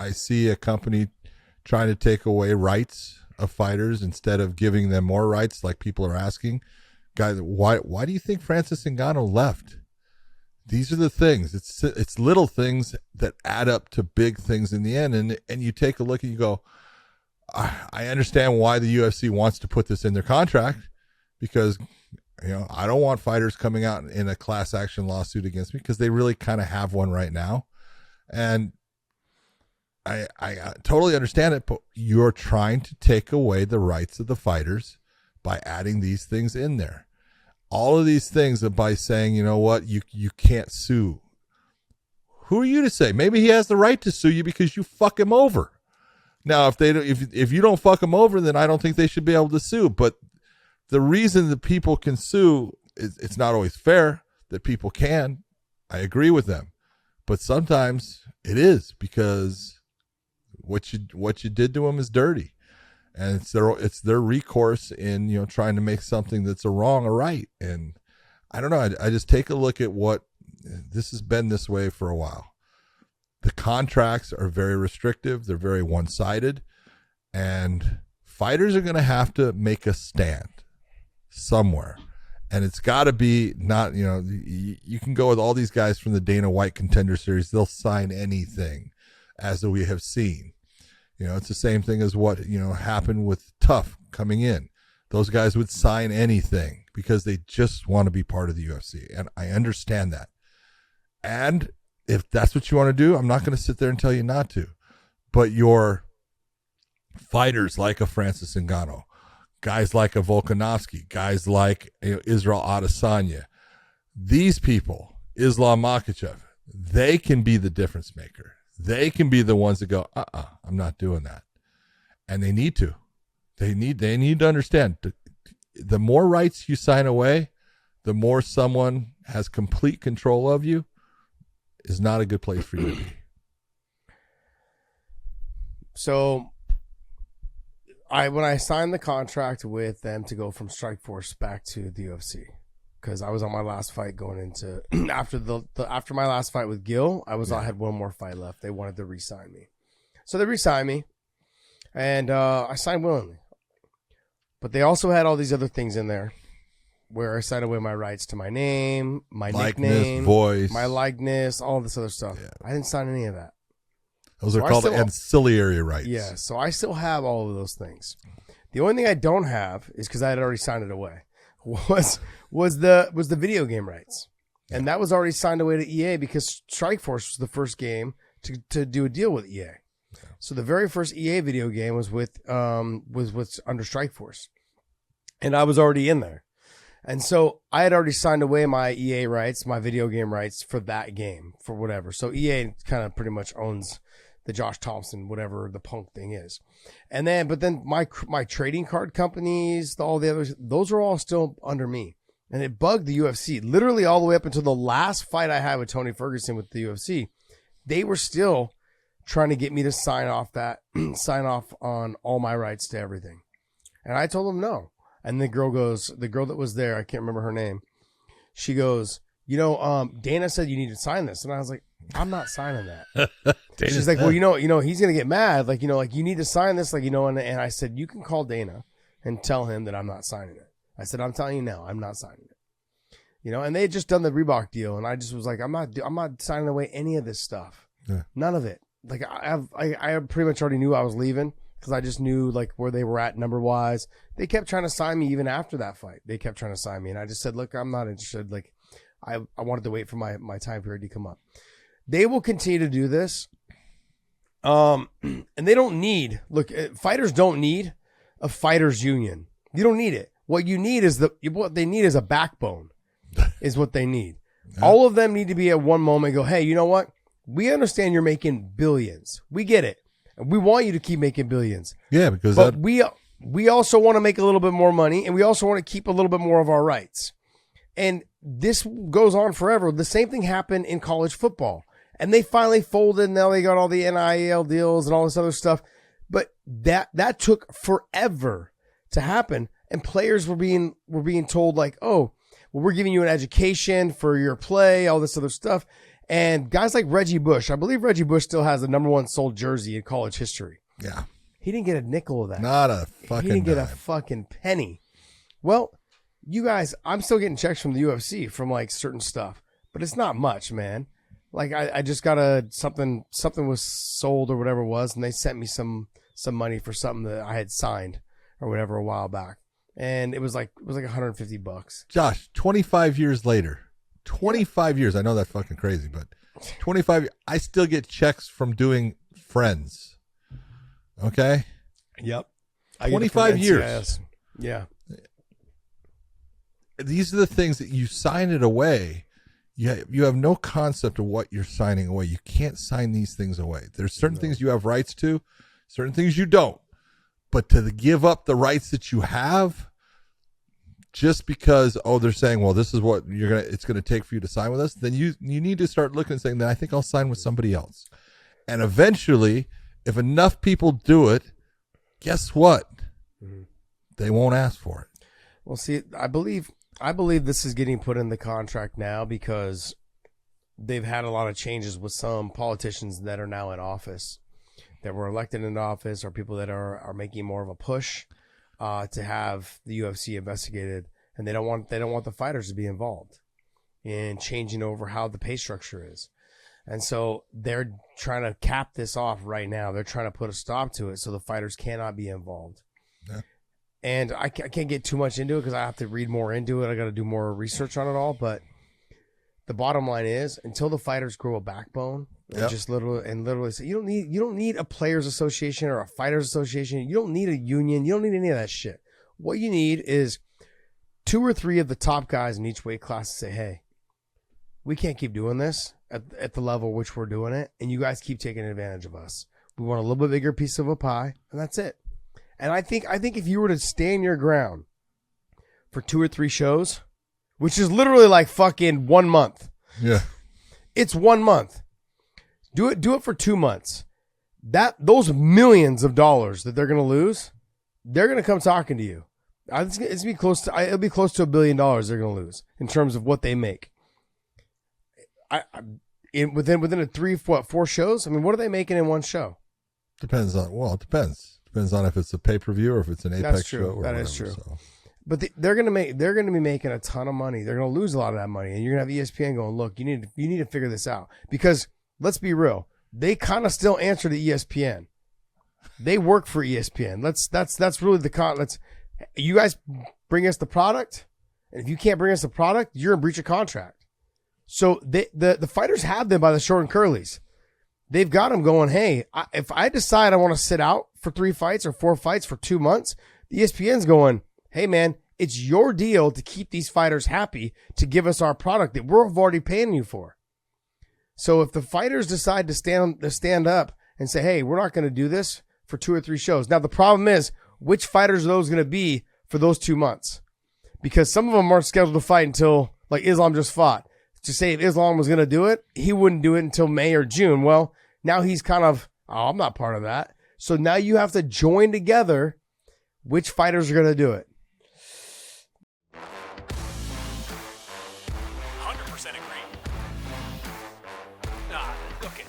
I see a company trying to take away rights of fighters instead of giving them more rights, like people are asking. Guys, why do you think Francis Ngannou left? These are the things. It's little things that add up to big things in the end. And you take a look and you go, I understand why the UFC wants to put this in their contract, because I don't want fighters coming out in a class action lawsuit against me, because they really kind of have one right now. And I totally understand it, but you're trying to take away the rights of the fighters by adding these things in there. All of these things are by saying, you know what, you can't sue. Who are you to say? Maybe he has the right to sue you because you fuck him over. Now, if you don't fuck him over, then I don't think they should be able to sue. But the reason that people can sue is it's not always fair that people can. I agree with them, but sometimes it is, because what you did to them is dirty. And it's their recourse in trying to make something that's a wrong a right. And I don't know. I just take a look at what this has been this way for a while. The contracts are very restrictive. They're very one-sided, and fighters are going to have to make a stand somewhere. And it's got to be not. You can go with all these guys from the Dana White Contender Series. They'll sign anything, as we have seen. It's the same thing as what, happened with Tough coming in. Those guys would sign anything because they just want to be part of the UFC. And I understand that. And if that's what you want to do, I'm not going to sit there and tell you not to. But your fighters like a Francis Ngannou, guys like a Volkanovski, guys like Israel Adesanya, these people, Islam Makhachev, they can be the difference maker. They can be the ones that go, I'm not doing that. And they need to. They need to understand, the more rights you sign away, the more someone has complete control of you, is not a good place for you to be. So when I signed the contract with them to go from Strikeforce back to the UFC, because I was on my last fight going into after my last fight with Gil, I had one more fight left. They wanted to re-sign me, so they re-signed me, and I signed willingly. But they also had all these other things in there, where I signed away my rights to my name, my nickname, voice, my likeness, all this other stuff. Yeah. I didn't sign any of that. Those are called ancillary rights. Yeah, so I still have all of those things. The only thing I don't have is, because I had already signed it away, was the video game rights. And that was already signed away to EA, because Strikeforce was the first game to do a deal with EA. Yeah. So the very first EA video game was under Strikeforce. And I was already in there. And so I had already signed away my EA rights, my video game rights for that game, for whatever. So EA kind of pretty much owns the Josh Thompson, whatever the Punk thing is. And then, but then my trading card companies, all the others, those are all still under me. And it bugged the UFC literally all the way up until the last fight I had with Tony Ferguson with the UFC. They were still trying to get me to sign off on all my rights to everything. And I told them no. And the girl that was there, I can't remember her name. She goes, Dana said you need to sign this. And I was like, I'm not signing that. She's like, well, he's going to get mad. Like, you need to sign this. Like, and I said, you can call Dana and tell him that I'm not signing it. I said, I'm telling you now, I'm not signing it. And they had just done the Reebok deal. And I just was like, I'm not signing away any of this stuff. Yeah. None of it. Like, I pretty much already knew I was leaving, because I just knew like where they were at number wise. They kept trying to sign me even after that fight. They kept trying to sign me. And I just said, look, I'm not interested. Like, I wanted to wait for my time period to come up. They will continue to do this. And they don't need, fighters don't need a fighters union. You don't need it. What you need is what they need is a backbone, is what they need. Yeah. All of them need to be at one moment go, hey, you know what? We understand you're making billions. We get it. And we want you to keep making billions. Yeah, because we also want to make a little bit more money, and we also want to keep a little bit more of our rights. And this goes on forever. The same thing happened in college football. And they finally folded, and now they got all the NIL deals and all this other stuff. But that took forever to happen. And players were being told like, oh, well, we're giving you an education for your play, all this other stuff. And guys like Reggie Bush, I believe Reggie Bush still has the #1 sold jersey in college history. Yeah. He didn't get a nickel of that. Not a fucking He didn't get a dime. fucking penny. Well, you guys, I'm still getting checks from the UFC from like certain stuff, but it's not much, man. Like I just got something was sold or whatever it was, and they sent me some money for something that I had signed or whatever a while back, and it was like $150. Josh, 25 years later, 25 years. I know that's fucking crazy, but 25. I still get checks from doing Friends. Okay. Yep. 25 years. NCIS. Yeah. These are the things that you sign it away. You have no concept of what you're signing away. You can't sign these things away. There's certain things you have rights to, certain things you don't. But to give up the rights that you have just because, they're saying, well, this is what it's gonna take for you to sign with us, then you need to start looking and saying, then I think I'll sign with somebody else. And eventually, if enough people do it, guess what? Mm-hmm. They won't ask for it. Well, see, I believe this is getting put in the contract now because they've had a lot of changes with some politicians that are now in office, that were elected into office, or people that are making more of a push to have the UFC investigated, and they don't want the fighters to be involved in changing over how the pay structure is. And so they're trying to cap this off right now. They're trying to put a stop to it so the fighters cannot be involved. Yeah. And I can't get too much into it because I have to read more into it. I got to do more research on it all. But the bottom line is, until the fighters grow a backbone, and just literally say, you don't need a players association or a fighters association. You don't need a union. You don't need any of that shit. What you need is 2 or 3 of the top guys in each weight class to say, hey, we can't keep doing this at the level which we're doing it, and you guys keep taking advantage of us. We want a little bit bigger piece of a pie, and that's it. And I think if you were to stand your ground for 2 or 3 shows, which is literally like fucking 1 month. Yeah. It's 1 month. Do it for 2 months. Those millions of dollars that they're going to lose, they're going to come talking to you. It'll be close to $1 billion they're going to lose in terms of what they make. Within a 3-4 shows. I mean, what are they making in one show? It depends on if it's a pay-per-view or if it's an Apex show. Or that whatever, is true. So. But they're going to be making a ton of money. They're going to lose a lot of that money, and you're going to have ESPN going, look, you need to figure this out, because let's be real, they kind of still answer to ESPN. They work for ESPN. That's really you guys bring us the product, and if you can't bring us the product, you're in breach of contract. So the fighters have them by the short and curlies. They've got them going, hey, if I decide I want to sit out for 3 fights or 4 fights for 2 months, the ESPN's going, hey, man, it's your deal to keep these fighters happy, to give us our product that we're already paying you for. So if the fighters decide to stand up and say, hey, we're not going to do this for 2 or 3 shows. Now, the problem is, which fighters are those going to be for those 2 months? Because some of them aren't scheduled to fight until, like Islam just fought. To say if Islam was going to do it, he wouldn't do it until May or June. Well, now he's kind of, I'm not part of that. So now you have to join together which fighters are going to do it. 100% agree. Okay.